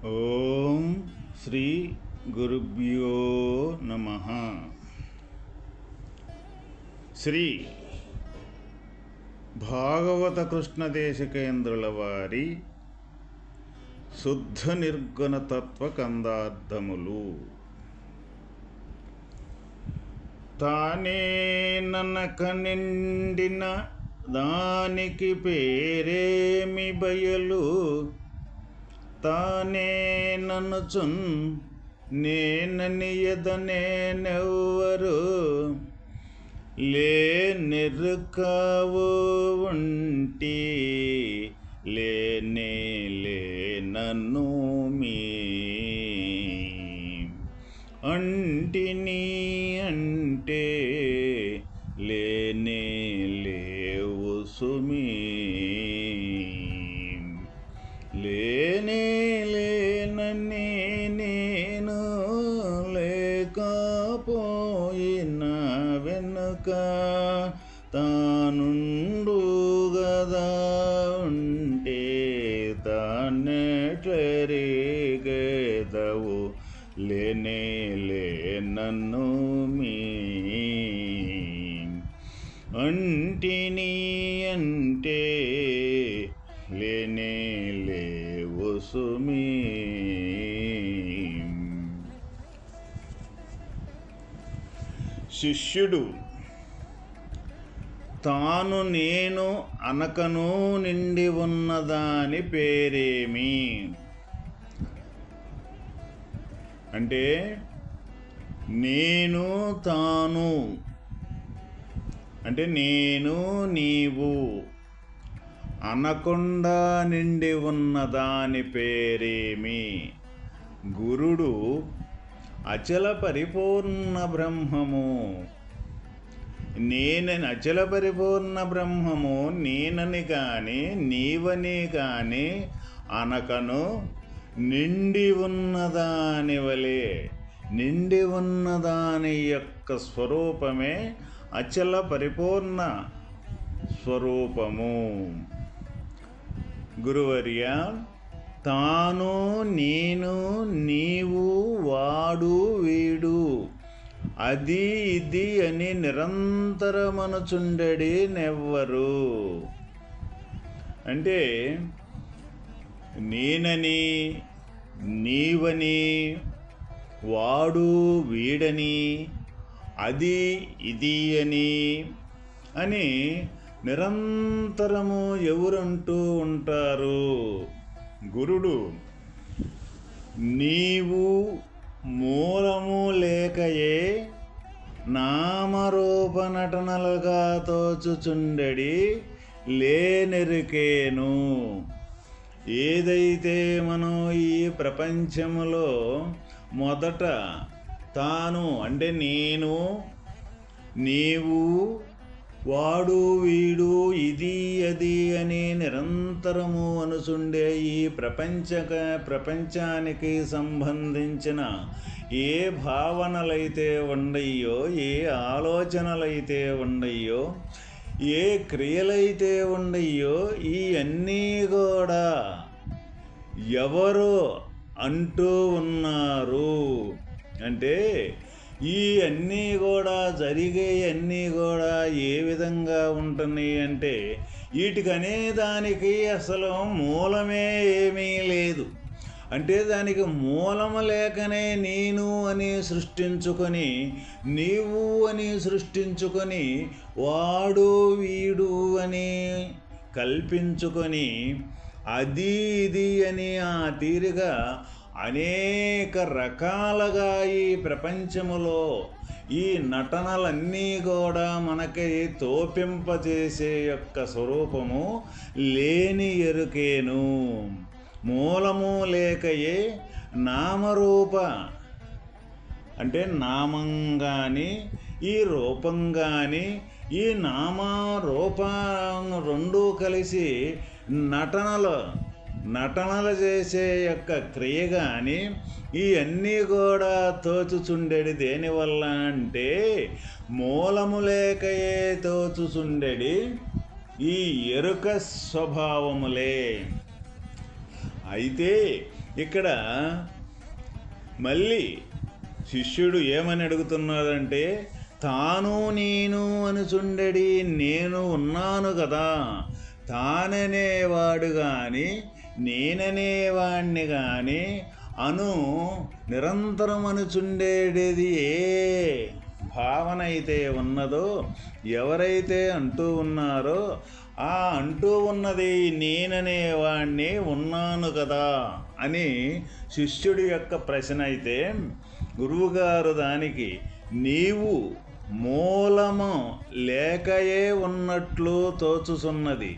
ఓం శ్రీ గురుభ్యో నమః. శ్రీ భాగవత కృష్ణదేశికేంద్రుల వారి శుద్ధ నిర్గుణ తత్వ కందార్థములు. తానే ననక నిండిన దానికి పేరేమి బయలు, తానే ననుచున్ నేనని ఎదనేనెవ్వరు, నెరుకావు ఉంటి లేనే లేనను మీ అంటిని అంటే లేనే లేవు సుమీ, లేనే లేనని నేను లేకపోయిన వెనుక తానుండు గదా ఉంటే తానెట్లెరిగెదవు, లేనే లేనన్ను మీ అంటిని అంటే లేనే లేవు సుమీ. శిష్యుడు తాను నేను అనకను నిండి ఉన్నదాని పేరేమి అంటే, నేను తాను అంటే నేను నీవు అనకుండా నిండి ఉన్నదాని పేరేమి. గురుడు అచల పరిపూర్ణ బ్రహ్మము. నేనని అచల పరిపూర్ణ బ్రహ్మము నేనని కానీ నీవని కానీ అనకను నిండి ఉన్నదాని వలె, నిండి ఉన్నదాని యొక్క స్వరూపమే అచల పరిపూర్ణ స్వరూపము. గురువర్య, తాను నేను నీవు వాడు వీడు అది ఇది అని నిరంతరమనుచుండెడి నెవ్వరు అంటే, నేనని నీవని వాడు వీడని అది ఇది అని నిరంతరము ఎవరంటూ ఉంటారు? గురుడు. నీవు మూలము లేకయే నామరూప నటనలుగా తోచుచుండెడి లేనెరుకేను. ఏదైతే మనం ఈ ప్రపంచములో మొదట తాను అంటే నేను, నీవు, వాడు వీడు ఇది అది అని నిరంతరము అనుచుండే ఈ ప్రపంచానికి సంబంధించిన ఏ భావనలైతే ఉండయో, ఏ ఆలోచనలైతే ఉండయో, ఏ క్రియలైతే ఉండయో, ఈ అన్నీ కూడా ఎవరు అంటూ ఉన్నారు అంటే, ఈ అన్నీ కూడా జరిగే అన్నీ కూడా ఏ విధంగా ఉంటున్నాయి అంటే, వీటికనే దానికి అసలు మూలమే ఏమీ లేదు. అంటే దానికి మూలము లేకనే నేను అని సృష్టించుకొని, నీవు అని సృష్టించుకొని, వాడు వీడు అని కల్పించుకొని, అది ఇది అని ఆ తీరుగా అనేక రకాలుగా ఈ ప్రపంచములో ఈ నటనలన్నీ కూడా మనకి తోపింపజేసే యొక్క స్వరూపము లేని ఎరుకేను. మూలము లేకయే నామరూప అంటే నామం కానీ ఈ రూపం కానీ ఈ నామరూప రెండూ కలిసి నటనలు చేసే యొక్క క్రియ కానీ ఈ అన్నీ కూడా తోచుచుండెడి దేనివల్ల అంటే, మూలము లేకయే తోచుచుండెడి ఈ ఎరుక స్వభావములే. అయితే ఇక్కడ మళ్ళీ శిష్యుడు ఏమని అడుగుతున్నాడంటే, తాను నేను అనుచుండెడి నేను ఉన్నాను కదా, తాననేవాడు కానీ నేననేవాణ్ణి కానీ నిరంతరం అనుచుండేది ఏ భావన అయితే ఉన్నదో, ఎవరైతే అంటూ ఉన్నారో ఆ అంటూ ఉన్నది నేననేవాణ్ణి ఉన్నాను కదా అని శిష్యుడి యొక్క ప్రశ్న అయితే, గురువుగారు దానికి నీవు మూలము లేకయే ఉన్నట్లు తోచుచున్నది,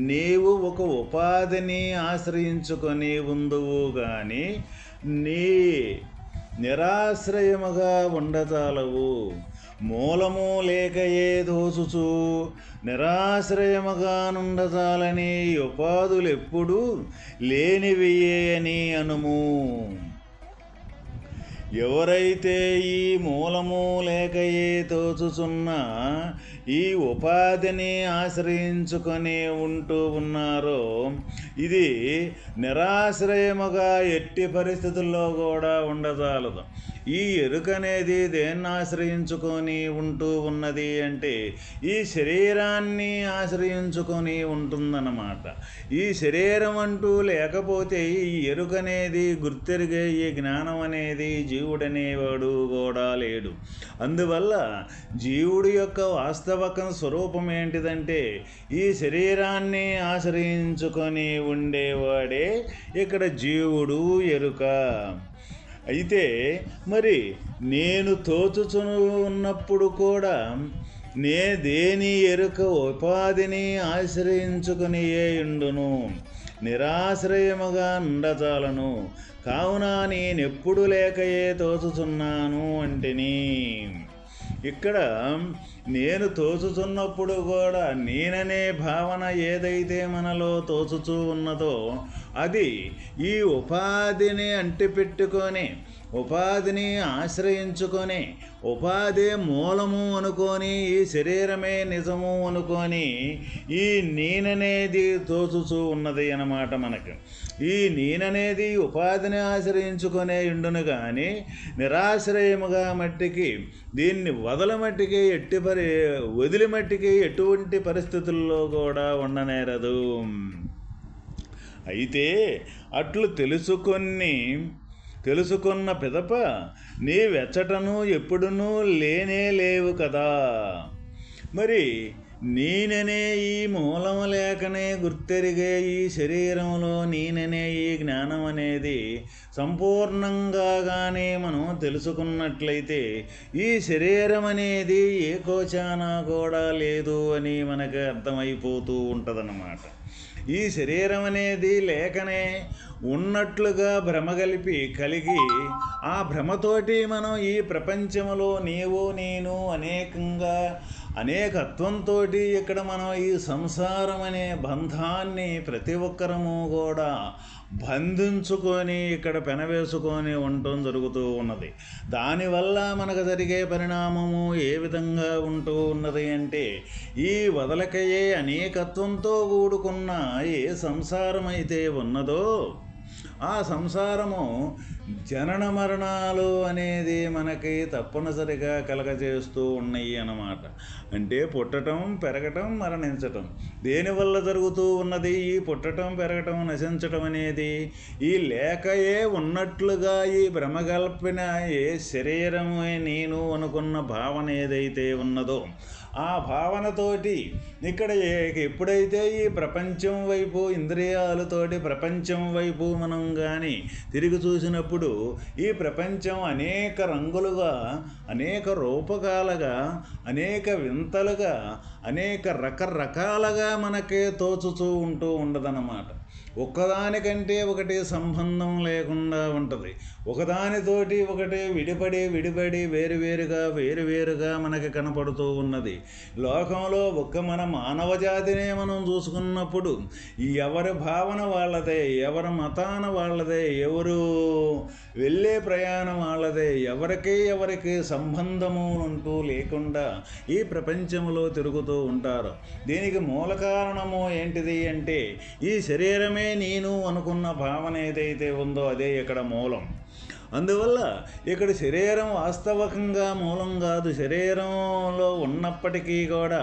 నీవు ఒక ఉపాధిని ఆశ్రయించుకొని ఉందువు గాని నీ నిరాశ్రయముగా ఉండజాలవు. మూలము లేకయే దోచుచు నిరాశ్రయముగా నుండజాలని ఉపాధులెప్పుడు లేనివియే అని అనుము. ఎవరైతే ఈ మూలము లేకయే తోచుచున్న ఈ ఉపాధిని ఆశ్రయించుకొని ఉంటూ ఉన్నారో, ఇది నిరాశ్రయముగా ఎట్టి పరిస్థితుల్లో కూడా ఉండజాలదు. ఈ ఎరుక అనేది దేన్ని ఆశ్రయించుకొని ఉంటూ ఉన్నది అంటే ఈ శరీరాన్ని ఆశ్రయించుకొని ఉంటుందన్నమాట. ఈ శరీరం అంటూ లేకపోతే ఈ ఎరుక అనేది గుర్తెరిగే ఈ జ్ఞానం అనేది జీవుడనేవాడు కూడా లేడు. అందువల్ల జీవుడి యొక్క వాస్తవక స్వరూపం ఏంటిదంటే ఈ శరీరాన్ని ఆశ్రయించుకొని ఉండేవాడే ఇక్కడ జీవుడు ఎరుక. అయితే మరి నేను తోచుచును ఉన్నప్పుడు కూడా దేని ఎరుక ఉపాధిని ఆశ్రయించుకుని ఉండును, నిరాశ్రయముగా ఉండచాలను. కావున నేనెప్పుడు లేకయే తోచుచున్నాను అంటిని. ఇక్కడ నేను తోచుచున్నప్పుడు కూడా నేననే భావన ఏదైతే మనలో తోచుచూ ఉన్నదో అది ఈ ఉపాధిని అంటిపెట్టుకొని, ఉపాధిని ఆశ్రయించుకొని, ఉపాధి మూలము అనుకొని, ఈ శరీరమే నిజము అనుకొని ఈ నేననేది తోచుచూ ఉన్నది అన్నమాట మనకి. ఈ నేననేది ఉపాధిని ఆశ్రయించుకునే ఉండును కానీ నిరాశ్రయముగా మట్టికి దీన్ని వదలమట్టికి వదిలిమట్టికి ఎటువంటి పరిస్థితుల్లో కూడా ఉండనేరదు. అయితే అట్లు తెలుసుకున్న పిదప నీవెచ్చటను ఎప్పుడునూ లేవు కదా. మరి నేననే ఈ మూలము లేకనే గుర్తెరిగే ఈ శరీరంలో నేననే ఈ జ్ఞానం అనేది సంపూర్ణంగా కానీ మనం తెలుసుకున్నట్లయితే ఈ శరీరం అనేది ఏ కోచానా కూడా లేదు అని మనకు అర్థమైపోతూ ఉంటుందన్నమాట. ఈ శరీరం అనేది లేకనే ఉన్నట్లుగా భ్రమ కలిగి ఆ భ్రమతోటి మనం ఈ ప్రపంచంలో నీవు నేను అనేకత్వంతో ఇక్కడ మనం ఈ సంసారం అనే బంధాన్ని ప్రతి ఒక్కరము కూడా బంధించుకొని ఇక్కడ పెనవేసుకొని ఉండటం జరుగుతూ ఉన్నది. దానివల్ల మనకు జరిగే పరిణామము ఏ విధంగా ఉంటూ ఉన్నది అంటే ఈ వదలకయే అనేకత్వంతో కూడుకున్న ఏ సంసారం అయితే ఉన్నదో ఆ సంసారము జనన మరణాలు అనేది మనకి తప్పనిసరిగా కలగజేస్తూ ఉన్నాయి అన్నమాట. అంటే పుట్టటం, పెరగటం, మరణించటం. దేనివల్ల జరుగుతూ ఉన్నది ఈ పుట్టటం, పెరగటం, నశించటం అనేది? ఈ లేకయే ఉన్నట్లుగా ఈ భ్రమగల్పిన ఏ శరీరమే నేను అనుకున్న భావన ఏదైతే ఉన్నదో ఆ భావనతోటి ఇక్కడ ఎప్పుడైతే ఈ ప్రపంచం వైపు ఇంద్రియాలతోటి ప్రపంచం వైపు మనం కానీ తిరిగి చూసినప్పుడు ఈ ప్రపంచం అనేక రంగులుగా, అనేక రూపకాలుగా, అనేక వింతలుగా, అనేక రకరకాలుగా మనకే తోచుతూ ఉంటూ ఉండదన్నమాట. ఒక్కదానికంటే ఒకటి సంబంధం లేకుండా ఉంటుంది. ఒకదానితోటి ఒకటి విడిపడి వేరువేరుగా మనకి కనపడుతూ ఉన్నది. లోకంలో మన మానవ జాతినే మనం చూసుకున్నప్పుడు ఎవరి భావన వాళ్ళదే, ఎవరి మతాన వాళ్ళదే, ఎవరు వెళ్ళే ప్రయాణం వాళ్ళదే. ఎవరికి సంబంధము అంటూ లేకుండా ఈ ప్రపంచంలో తిరుగుతూ ఉంటారు. దీనికి మూల కారణము ఏంటిది అంటే ఈ శరీరమే నేను అనుకున్న భావన ఏదైతే ఉందో అదే ఇక్కడ మూలం. అందువల్ల ఇక్కడ శరీరం వాస్తవకంగా మూలం కాదు. శరీరంలో ఉన్నప్పటికీ కూడా,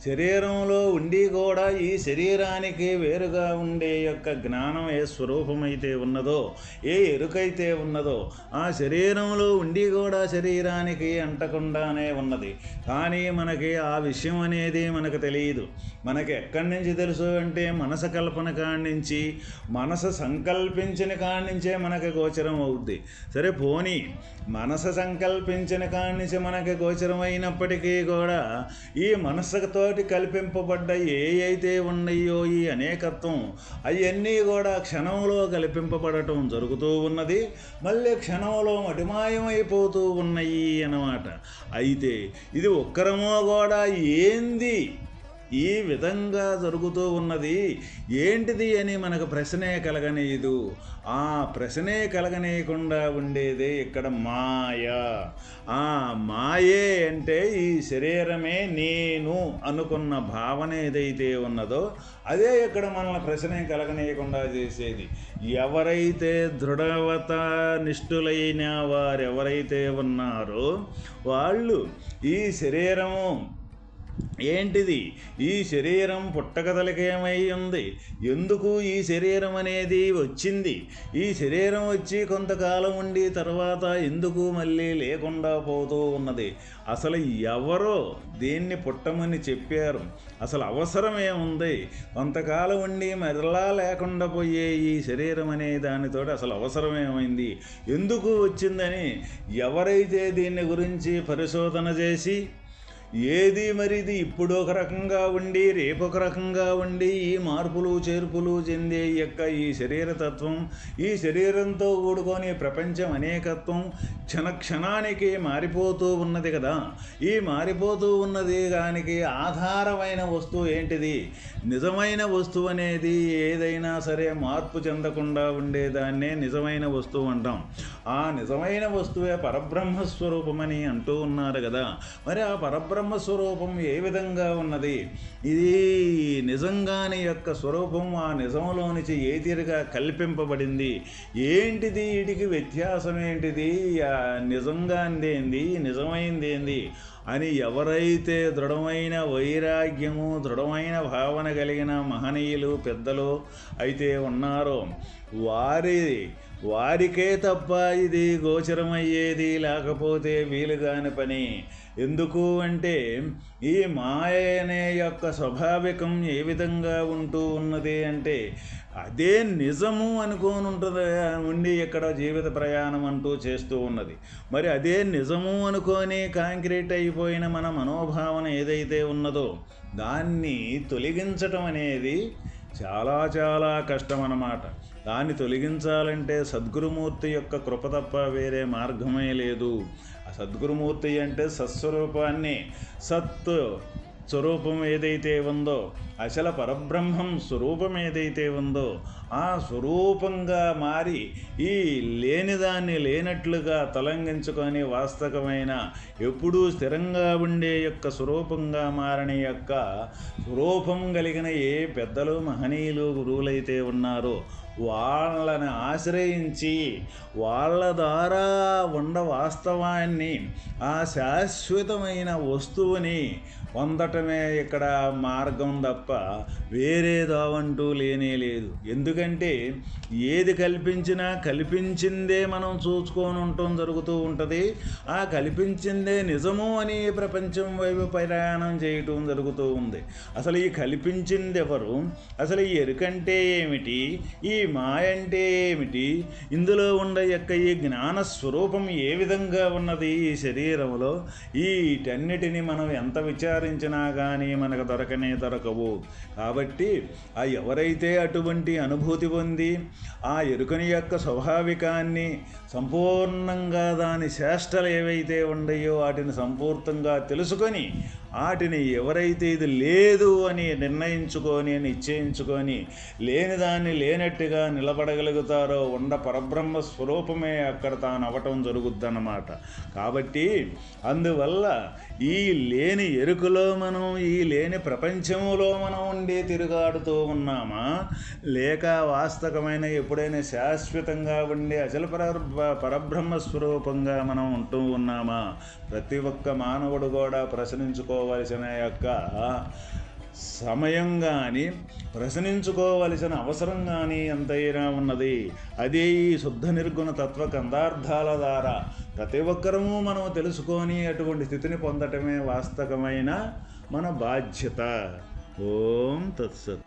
శరీరంలో ఉండి కూడా ఈ శరీరానికి వేరుగా ఉండే యొక్క జ్ఞానం ఏ స్వరూపమైతే ఉన్నదో, ఏ ఎరుకైతే ఉన్నదో, ఆ శరీరంలో ఉండి కూడా శరీరానికి అంటకుండానే ఉన్నది. కానీ మనకి ఆ విషయం అనేది మనకు తెలియదు. మనకి ఎక్కడి నుంచి తెలుసు అంటే మనసు కల్పన కాడి నుంచి, మనసు సంకల్పించిన కాడి నుంచే మనకి గోచరం అవుద్ది. సరే పోనీ మనసు సంకల్పించిన కాడి నుంచి మనకి గోచరమైనప్పటికీ కూడా ఈ మనసుతోటి కల్పింపబడ్డ అయితే ఉన్నాయో ఈ అనేకత్వం అవన్నీ కూడా క్షణంలో కల్పింపబడటం జరుగుతూ ఉన్నది. మళ్ళీ క్షణంలో మటిమాయమైపోతూ ఉన్నాయి అన్నమాట. అయితే ఇది ఒక్కరమో కూడా ఏంది ఈ విధంగా జరుగుతూ ఉన్నది ఏంటిది అని మనకు ప్రశ్నే కలగనీయదు. ఆ ప్రశ్నే కలగనీయకుండా ఉండేదే ఇక్కడ మాయ. ఆ మాయే అంటే ఈ శరీరమే నేను అనుకున్న భావన ఏదైతే ఉన్నదో అదే ఇక్కడ మనల్ని ప్రశ్నే కలగనీయకుండా చేసేది. ఎవరైతే దృఢవత నిష్ఠులైన వారెవరైతే ఉన్నారో వాళ్ళు ఈ శరీరము ఏంటిది, ఈ శరీరం పుట్టకదలకేమై ఉంది, ఎందుకు ఈ శరీరం అనేది వచ్చింది, ఈ శరీరం వచ్చి కొంతకాలం ఉండి తర్వాత ఎందుకు మళ్ళీ లేకుండా పోతూ ఉన్నది, అసలు ఎవరో దీన్ని పుట్టమని చెప్పారు, అసలు అవసరం ఏముంది, కొంతకాలం ఉండి మరలా లేకుండా పోయే ఈ శరీరం అనే దానితో అసలు అవసరం ఏమైంది, ఎందుకు వచ్చిందని ఎవరైతే దీన్ని గురించి పరిశోధన చేసి ఏది మరిది ఇప్పుడు ఒక రకంగా ఉండి రేపు ఒక రకంగా ఉండి ఈ మార్పులు చేర్పులు చెందే యొక్క ఈ శరీరతత్వం, ఈ శరీరంతో కూడుకొని ప్రపంచం అనేకత్వం క్షణానికి మారిపోతూ ఉన్నది కదా. ఈ మారిపోతూ ఉన్నది దానికి ఆధారమైన వస్తువు ఏంటిది, నిజమైన వస్తువు అనేది ఏదైనా సరే మార్పు చెందకుండా ఉండేదాన్నే నిజమైన వస్తువు అంటాం. ఆ నిజమైన వస్తువే పరబ్రహ్మస్వరూపమని అంటూ ఉన్నారు కదా. మరి ఆ పరబ్రహ్మస్వరూపం ఏ విధంగా ఉన్నది, ఇది నిజంగాని యొక్క స్వరూపం ఆ నిజంలో నుంచి ఏ తీరుగా కల్పింపబడింది, ఏంటిది, వీటికి వ్యత్యాసం ఏంటిది, నిజంగాందేంది నిజమైందేంది అని ఎవరైతే దృఢమైన వైరాగ్యము దృఢమైన భావన కలిగిన మహనీయులు పెద్దలు అయితే ఉన్నారో వారికే తప్ప ఇది గోచరమయ్యేది, లేకపోతే వీలుగాని పని. ఎందుకు అంటే ఈ మాయ అనే యొక్క స్వాభావికం ఏ విధంగా ఉంటూ ఉన్నది అంటే అదే నిజము అనుకోని ఉండి ఇక్కడ జీవిత ప్రయాణం అంటూ చేస్తూ ఉన్నది. మరి అదే నిజము అనుకొని కాంక్రీట్ అయిపోయిన మన మనోభావన ఏదైతే ఉన్నదో దాన్ని తొలగించటం అనేది చాలా చాలా కష్టం అన్నమాట. దాన్ని తొలగించాలంటే సద్గురుమూర్తి యొక్క కృప తప్ప వేరే మార్గమే లేదు. ఆ సద్గురుమూర్తి అంటే సత్స్వరూపాన్ని, సత్ స్వరూపం ఏదైతే ఉందో, అసలు పరబ్రహ్మం స్వరూపం ఏదైతే ఉందో ఆ స్వరూపంగా మారి ఈ లేనిదాన్ని లేనట్లుగా తొలగించుకొని వాస్తవమైన ఎప్పుడూ స్థిరంగా ఉండే యొక్క స్వరూపంగా మారని యొక్క స్వరూపం కలిగిన ఏ పెద్దలు మహనీయులు గురువులైతే ఉన్నారో వాళ్ళని ఆశ్రయించి వాళ్ళ ద్వారా వాస్తవాన్ని, ఆ శాశ్వతమైన వస్తువుని పొందటమే ఇక్కడ మార్గం తప్ప వేరే దావంటూ లేనే లేదు. ఎందుకంటే ఏది కల్పించినా కల్పించిందే మనం చూసుకొని ఉండటం జరుగుతూ ఉంటుంది. ఆ కల్పించిందే నిజము అని ప్రపంచం వైపు ప్రయాణం చేయటం జరుగుతూ ఉంది. అసలు ఈ కల్పించింది ఎవరు, అసలు ఈ ఎరుకంటే ఏమిటి, ఈ మాయ అంటే ఏమిటి, ఇందులో ఉండే యొక్క ఈ జ్ఞానస్వరూపం ఏ విధంగా ఉన్నది ఈ శరీరంలో, వీటన్నిటిని మనం ఎంత విచారించినా కానీ మనకు దొరకవు. కాబట్టి ఆ ఎవరైతే అటువంటి అనుభూతి పొంది ఆ ఎరుకని యొక్క స్వాభావికాన్ని సంపూర్ణంగా దాని చేష్టలు ఏవైతే ఉన్నాయో వాటిని సంపూర్ణంగా తెలుసుకొని వాటిని ఎవరైతే ఇది లేదు అని నిర్ణయించుకొని నిశ్చయించుకొని లేని దాన్ని లేనట్టుగా నిలబడగలుగుతారో ఉండ పరబ్రహ్మ స్వరూపమే అక్కడ తాను అవ్వటం జరుగుద్దన్నమాట. కాబట్టి అందువల్ల ఈ లేని ఎరుకలో మనం ఈ లేని ప్రపంచంలో మనం ఉండి తిరుగాడుతూ ఉన్నామా, లేక వాస్తవమైన ఎప్పుడైనా శాశ్వతంగా ఉండే అచల పరబ్రహ్మ స్వరూపంగా మనం ఉంటూ ఉన్నామా? ప్రతి ఒక్క మానవుడు కూడా ప్రశ్నించుకోవలసిన యొక్క సమయం కానీ ప్రశ్నించుకోవలసిన అవసరం కానీ ఎంతైనా ఉన్నది. అదే ఈ శుద్ధ నిర్గుణ తత్వ కందార్థాల ద్వారా ప్రతి ఒక్కరము మనం తెలుసుకొని అటువంటి స్థితిని పొందటమే వాస్తవమైన మన బాధ్యత. ఓం తత్సత్.